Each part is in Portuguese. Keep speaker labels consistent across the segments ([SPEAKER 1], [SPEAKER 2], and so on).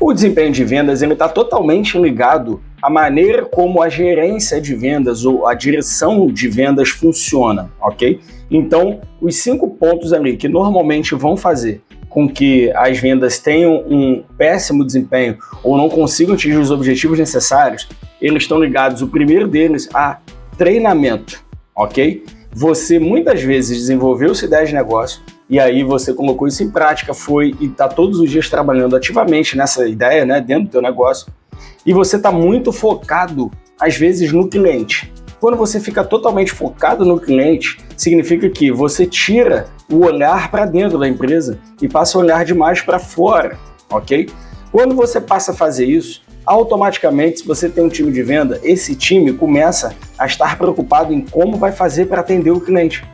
[SPEAKER 1] O desempenho de vendas está totalmente ligado à maneira como a gerência de vendas ou a direção de vendas funciona, ok? Então, os 5 pontos ali que normalmente vão fazer com que as vendas tenham um péssimo desempenho ou não consigam atingir os objetivos necessários, eles estão ligados, o primeiro deles, a treinamento, ok? Você muitas vezes desenvolveu sua ideia de negócio e aí você colocou isso em prática, foi e está todos os dias trabalhando ativamente nessa ideia, né, dentro do teu negócio, e você está muito focado, às vezes, no cliente. Quando você fica totalmente focado no cliente, significa que você tira o olhar para dentro da empresa e passa a olhar demais para fora, ok? Quando você passa a fazer isso, automaticamente, se você tem um time de venda, esse time começa a estar preocupado em como vai fazer para atender o cliente.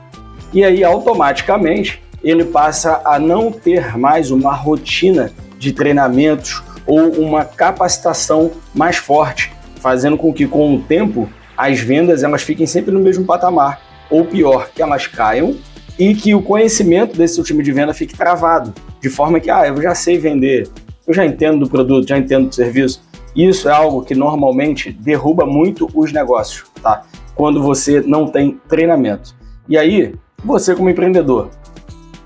[SPEAKER 1] E aí, automaticamente, ele passa a não ter mais uma rotina de treinamentos ou uma capacitação mais forte, fazendo com que, com o tempo, as vendas elas fiquem sempre no mesmo patamar, ou pior, que elas caiam e que o conhecimento desse seu time de venda fique travado, de forma que, eu já sei vender, eu já entendo do produto, já entendo do serviço. Isso é algo que normalmente derruba muito os negócios, tá? Quando você não tem treinamento. E aí, você como empreendedor,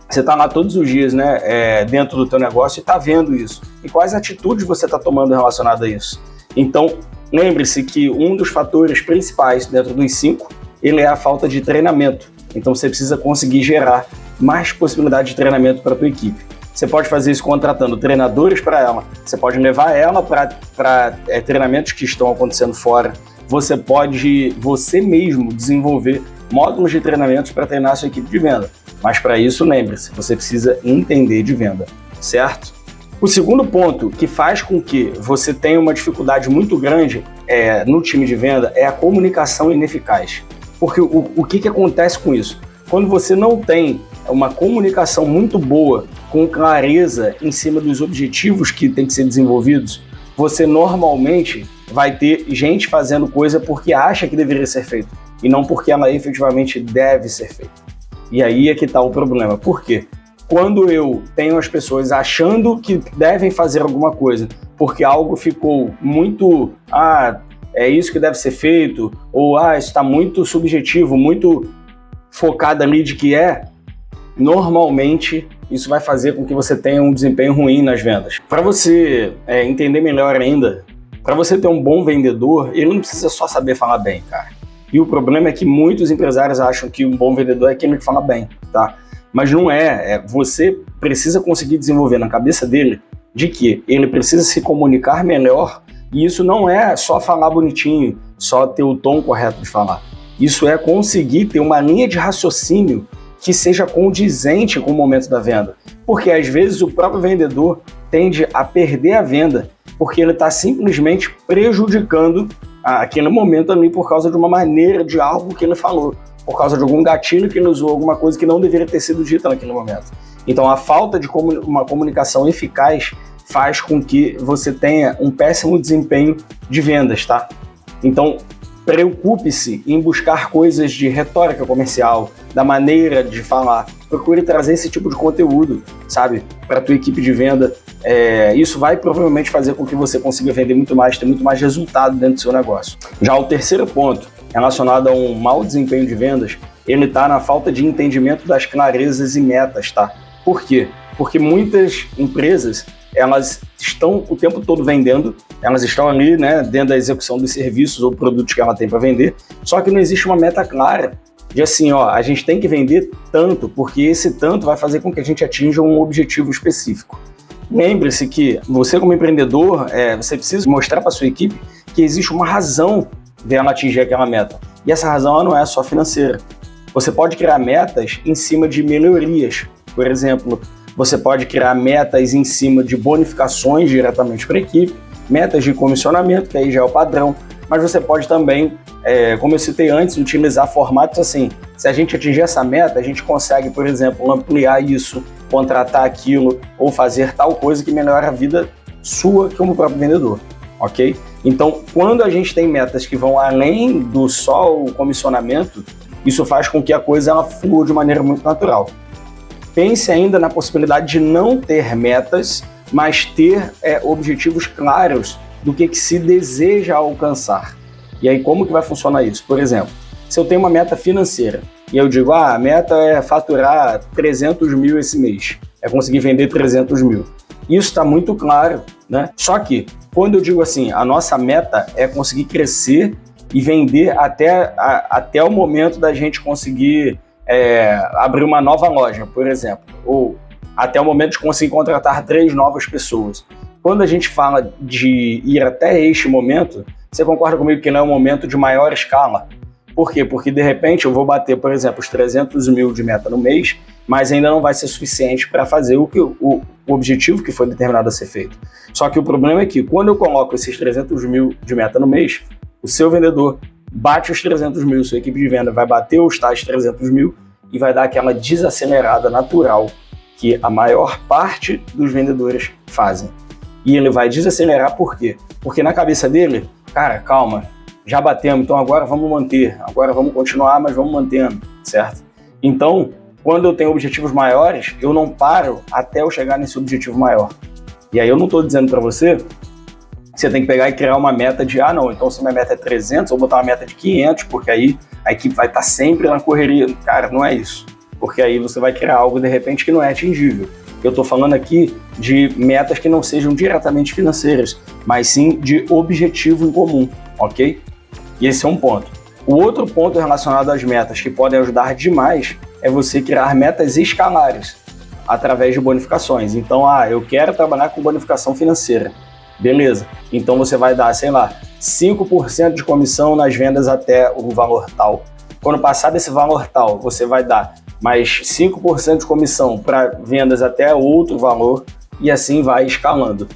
[SPEAKER 1] você está lá todos os dias, né, dentro do teu negócio e está vendo isso. E quais atitudes você está tomando relacionado a isso? Então, lembre-se que um dos fatores principais dentro dos 5, ele é a falta de treinamento. Então, você precisa conseguir gerar mais possibilidade de treinamento para a tua equipe. Você pode fazer isso contratando treinadores para ela, você pode levar ela para treinamentos que estão acontecendo fora, você pode, você mesmo, desenvolver módulos de treinamentos para treinar a sua equipe de venda. Mas para isso, lembre-se, você precisa entender de venda, certo? O segundo ponto que faz com que você tenha uma dificuldade muito grande no time de venda é a comunicação ineficaz. Porque o que acontece com isso? Quando você não tem uma comunicação muito boa, com clareza em cima dos objetivos que tem que ser desenvolvidos, você normalmente vai ter gente fazendo coisa porque acha que deveria ser feito e não porque ela efetivamente deve ser feita. E aí é que está o problema. Por quê? Quando eu tenho as pessoas achando que devem fazer alguma coisa porque algo ficou muito, é isso que deve ser feito, ou isso está muito subjetivo, muito focado ali de que normalmente isso vai fazer com que você tenha um desempenho ruim nas vendas. Para você entender melhor ainda, para você ter um bom vendedor, ele não precisa só saber falar bem, cara. E o problema é que muitos empresários acham que um bom vendedor é aquele que fala bem, tá? Mas não é. Você precisa conseguir desenvolver na cabeça dele de que ele precisa se comunicar melhor, e isso não é só falar bonitinho, só ter o tom correto de falar. Isso é conseguir ter uma linha de raciocínio que seja condizente com o momento da venda. Porque às vezes o próprio vendedor tende a perder a venda porque ele está simplesmente prejudicando aquele momento ali por causa de uma maneira de algo que ele falou, por causa de algum gatilho que ele usou, alguma coisa que não deveria ter sido dita naquele momento. Então a falta de uma comunicação eficaz faz com que você tenha um péssimo desempenho de vendas, tá? Então preocupe-se em buscar coisas de retórica comercial, da maneira de falar. Procure trazer esse tipo de conteúdo, sabe, para a tua equipe de venda. Isso vai provavelmente fazer com que você consiga vender muito mais, ter muito mais resultado dentro do seu negócio. Já o terceiro ponto, relacionado a um mau desempenho de vendas, ele está na falta de entendimento das clarezas e metas, tá? Por quê? Porque muitas empresas, elas estão o tempo todo vendendo, elas estão ali, né, dentro da execução dos serviços ou produtos que ela tem para vender, só que não existe uma meta clara de assim, a gente tem que vender tanto, porque esse tanto vai fazer com que a gente atinja um objetivo específico. Lembre-se que você como empreendedor, você precisa mostrar para sua equipe que existe uma razão dela atingir aquela meta. E essa razão ela não é só financeira. Você pode criar metas em cima de melhorias. Por exemplo, você pode criar metas em cima de bonificações diretamente para a equipe, metas de comissionamento, que aí já é o padrão, mas você pode também, como eu citei antes, utilizar formatos assim. Se a gente atingir essa meta, a gente consegue, por exemplo, ampliar isso, contratar aquilo ou fazer tal coisa que melhora a vida sua como próprio vendedor, ok? Então, quando a gente tem metas que vão além do só o comissionamento, isso faz com que a coisa ela flua de maneira muito natural. Pense ainda na possibilidade de não ter metas mas ter objetivos claros do que se deseja alcançar. E aí como que vai funcionar isso? Por exemplo, se eu tenho uma meta financeira e eu digo, a meta é faturar 300 mil esse mês, é conseguir vender 300 mil. Isso está muito claro, né? Só que quando eu digo assim, a nossa meta é conseguir crescer e vender até o momento da gente conseguir abrir uma nova loja, por exemplo, ou até o momento de conseguir contratar 3 novas pessoas. Quando a gente fala de ir até este momento, você concorda comigo que não é um momento de maior escala? Por quê? Porque de repente eu vou bater, por exemplo, os 300 mil de meta no mês, mas ainda não vai ser suficiente para fazer o objetivo que foi determinado a ser feito. Só que o problema é que quando eu coloco esses 300 mil de meta no mês, o seu vendedor bate os 300 mil, sua equipe de venda vai bater os tais 300 mil e vai dar aquela desacelerada natural que a maior parte dos vendedores fazem. E ele vai desacelerar por quê? Porque na cabeça dele, cara, calma, já batemos, então agora vamos manter, agora vamos continuar, mas vamos mantendo, certo? Então, quando eu tenho objetivos maiores, eu não paro até eu chegar nesse objetivo maior. E aí eu não estou dizendo para você que você tem que pegar e criar uma meta de, não, então se minha meta é 300, eu vou botar uma meta de 500, porque aí a equipe vai estar sempre na correria. Cara, não é isso. Porque aí você vai criar algo, de repente, que não é atingível. Eu estou falando aqui de metas que não sejam diretamente financeiras, mas sim de objetivo em comum, ok? E esse é um ponto. O outro ponto relacionado às metas que podem ajudar demais é você criar metas escalares através de bonificações. Então, eu quero trabalhar com bonificação financeira. Beleza. Então você vai dar, 5% de comissão nas vendas até o valor tal. Quando passar desse valor tal, você vai dar mais 5% de comissão para vendas até outro valor e assim vai escalando.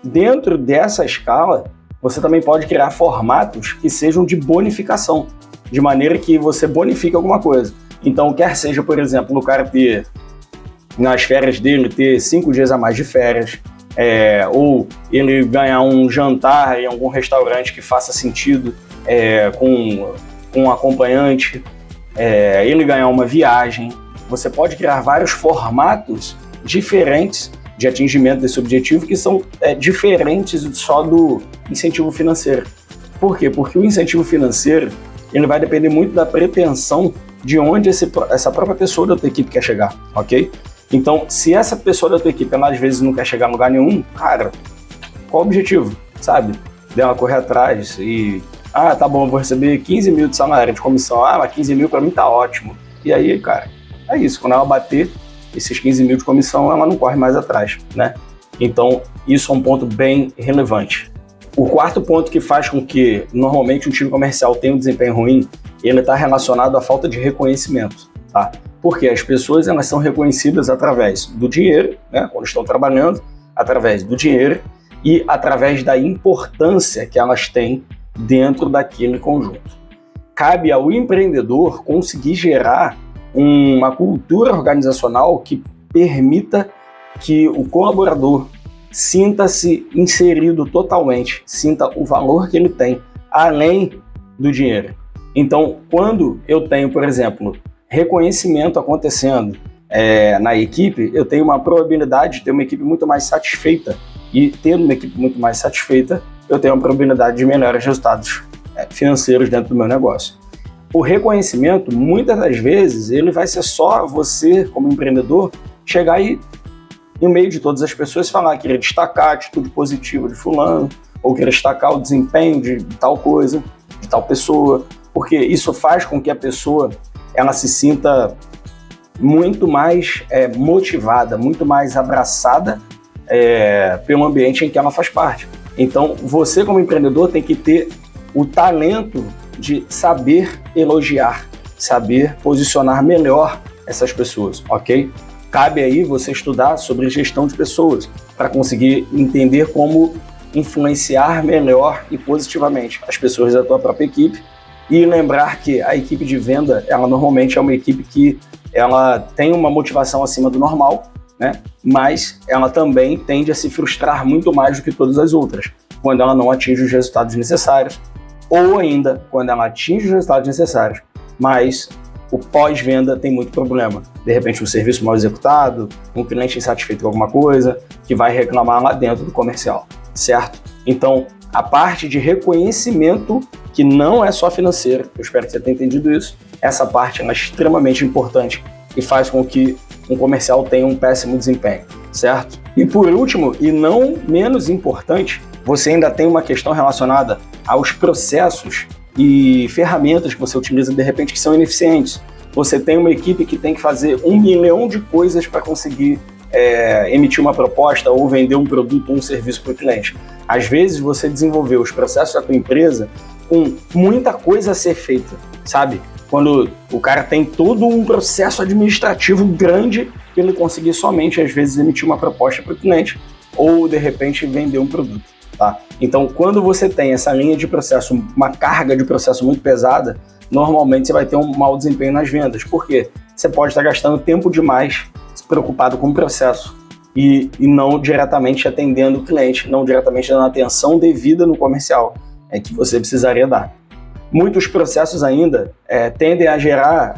[SPEAKER 1] Dentro dessa escala, você também pode criar formatos que sejam de bonificação, de maneira que você bonifique alguma coisa. Então, quer seja, por exemplo, o cara ter, nas férias dele, ter 5 dias a mais de férias, ou ele ganhar um jantar em algum restaurante que faça sentido com um acompanhante, ele ganhar uma viagem. Você pode criar vários formatos diferentes de atingimento desse objetivo que são diferentes só do incentivo financeiro. Por quê? Porque o incentivo financeiro ele vai depender muito da pretensão de onde essa própria pessoa da tua equipe quer chegar, ok? Então, se essa pessoa da tua equipe, ela às vezes não quer chegar em lugar nenhum, cara, qual o objetivo, sabe? Dela correr atrás e, tá bom, eu vou receber 15 mil de salário de comissão, mas 15 mil pra mim tá ótimo. E aí, cara, é isso, quando ela bater esses 15 mil de comissão, ela não corre mais atrás, né? Então, isso é um ponto bem relevante. O quarto ponto que faz com que, normalmente, um time comercial tenha um desempenho ruim, ele está relacionado à falta de reconhecimento, tá? Porque as pessoas, elas são reconhecidas através do dinheiro, né? Quando estão trabalhando, através do dinheiro e através da importância que elas têm dentro daquele conjunto. Cabe ao empreendedor conseguir gerar uma cultura organizacional que permita que o colaborador sinta-se inserido totalmente, sinta o valor que ele tem, além do dinheiro. Então, quando eu tenho, por exemplo, reconhecimento acontecendo na equipe, eu tenho uma probabilidade de ter uma equipe muito mais satisfeita. E tendo uma equipe muito mais satisfeita, eu tenho uma probabilidade de melhores resultados financeiros dentro do meu negócio. O reconhecimento, muitas das vezes, ele vai ser só você, como empreendedor, chegar e, no meio de todas as pessoas, falar que queria destacar a atitude positiva de fulano, ou queria destacar o desempenho de tal coisa, de tal pessoa, porque isso faz com que a pessoa ela se sinta muito mais motivada, muito mais abraçada pelo ambiente em que ela faz parte. Então, você como empreendedor tem que ter o talento de saber elogiar, saber posicionar melhor essas pessoas, ok? Cabe aí você estudar sobre gestão de pessoas para conseguir entender como influenciar melhor e positivamente as pessoas da tua própria equipe e lembrar que a equipe de venda, ela normalmente é uma equipe que ela tem uma motivação acima do normal, né? Mas ela também tende a se frustrar muito mais do que todas as outras, quando ela não atinge os resultados necessários, ou ainda quando ela atinge os resultados necessários, mas o pós-venda tem muito problema. De repente, um serviço mal executado, um cliente insatisfeito com alguma coisa, que vai reclamar lá dentro do comercial, certo? Então, a parte de reconhecimento, que não é só financeira, eu espero que você tenha entendido isso, essa parte é extremamente importante e faz com que um comercial tenha um péssimo desempenho, certo? E por último, e não menos importante, você ainda tem uma questão relacionada aos processos e ferramentas que você utiliza, de repente, que são ineficientes. Você tem uma equipe que tem que fazer 1 milhão de coisas para conseguir emitir uma proposta ou vender um produto ou um serviço para o cliente. Às vezes, você desenvolveu os processos da tua empresa com muita coisa a ser feita, sabe? Quando o cara tem todo um processo administrativo grande para ele conseguir somente, às vezes, emitir uma proposta para o cliente ou, de repente, vender um produto. Tá? Então, quando você tem essa linha de processo, uma carga de processo muito pesada, normalmente você vai ter um mau desempenho nas vendas. Por quê? Você pode estar gastando tempo demais preocupado com o processo e não diretamente atendendo o cliente, não diretamente dando atenção devida no comercial que você precisaria dar. Muitos processos ainda tendem a gerar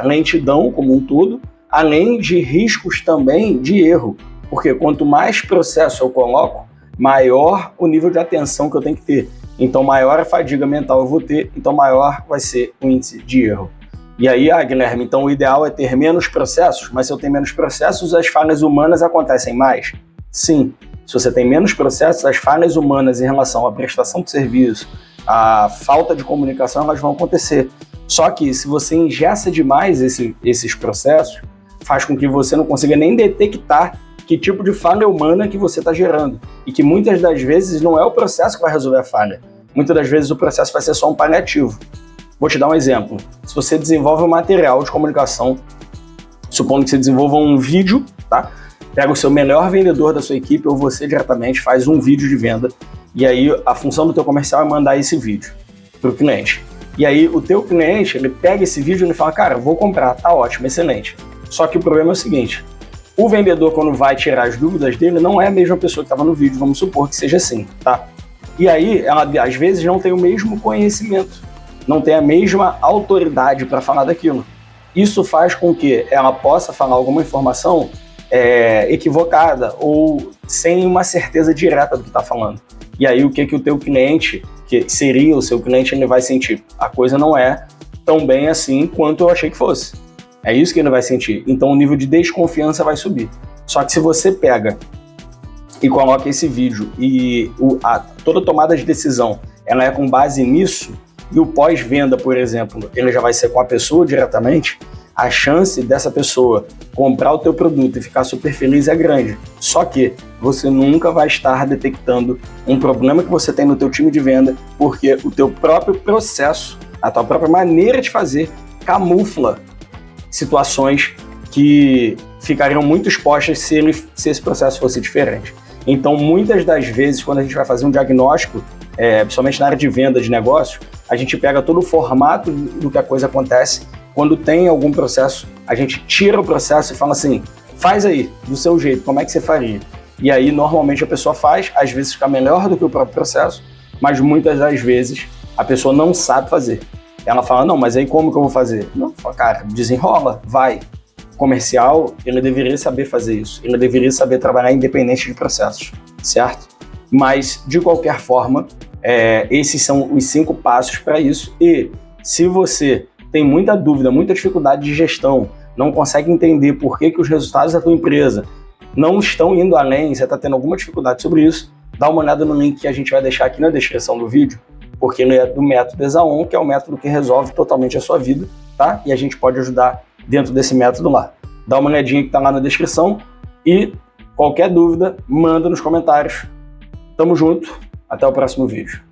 [SPEAKER 1] lentidão como um todo, além de riscos também de erro, porque quanto mais processo eu coloco, maior o nível de atenção que eu tenho que ter. Então, maior a fadiga mental eu vou ter, então maior vai ser o índice de erro. E aí, Guilherme, então o ideal é ter menos processos, mas se eu tenho menos processos, as falhas humanas acontecem mais? Sim. Se você tem menos processos, as falhas humanas em relação à prestação de serviço, a falta de comunicação, elas vão acontecer. Só que se você engessa demais esses processos, faz com que você não consiga nem detectar que tipo de falha humana que você está gerando. E que muitas das vezes não é o processo que vai resolver a falha. Muitas das vezes o processo vai ser só um paliativo. Vou te dar um exemplo. Se você desenvolve um material de comunicação, supondo que você desenvolva um vídeo, tá? Pega o seu melhor vendedor da sua equipe ou você diretamente faz um vídeo de venda e aí a função do teu comercial é mandar esse vídeo para o cliente. E aí o teu cliente, ele pega esse vídeo e ele fala, cara, vou comprar, tá ótimo, excelente. Só que o problema é o seguinte, o vendedor, quando vai tirar as dúvidas dele, não é a mesma pessoa que estava no vídeo, vamos supor que seja assim, tá? E aí, ela às vezes não tem o mesmo conhecimento, não tem a mesma autoridade para falar daquilo. Isso faz com que ela possa falar alguma informação equivocada ou sem uma certeza direta do que está falando. E aí, o que o teu cliente, que seria o seu cliente, ele vai sentir? A coisa não é tão bem assim quanto eu achei que fosse. É isso que ele vai sentir. Então o nível de desconfiança vai subir. Só que se você pega e coloca esse vídeo e toda tomada de decisão ela é com base nisso, e o pós-venda, por exemplo, ele já vai ser com a pessoa diretamente, a chance dessa pessoa comprar o teu produto e ficar super feliz é grande. Só que você nunca vai estar detectando um problema que você tem no teu time de venda, porque o teu próprio processo, a tua própria maneira de fazer, camufla situações que ficariam muito expostas se esse processo fosse diferente. Então, muitas das vezes, quando a gente vai fazer um diagnóstico, principalmente na área de venda de negócios, a gente pega todo o formato do que a coisa acontece. Quando tem algum processo, a gente tira o processo e fala assim, faz aí, do seu jeito, como é que você faria? E aí, normalmente, a pessoa faz, às vezes fica melhor do que o próprio processo, mas muitas das vezes a pessoa não sabe fazer. Ela fala, não, mas aí como que eu vou fazer? Não, fala, cara, desenrola, vai. O comercial, ele deveria saber fazer isso. Ele deveria saber trabalhar independente de processos, certo? Mas, de qualquer forma, esses são os 5 passos para isso. E se você tem muita dúvida, muita dificuldade de gestão, não consegue entender por que os resultados da tua empresa não estão indo além, você está tendo alguma dificuldade sobre isso, dá uma olhada no link que a gente vai deixar aqui na descrição do vídeo, porque ele é do método ESA-ON, que é o método que resolve totalmente a sua vida, tá? E a gente pode ajudar dentro desse método lá. Dá uma olhadinha que tá lá na descrição e qualquer dúvida, manda nos comentários. Tamo junto, até o próximo vídeo.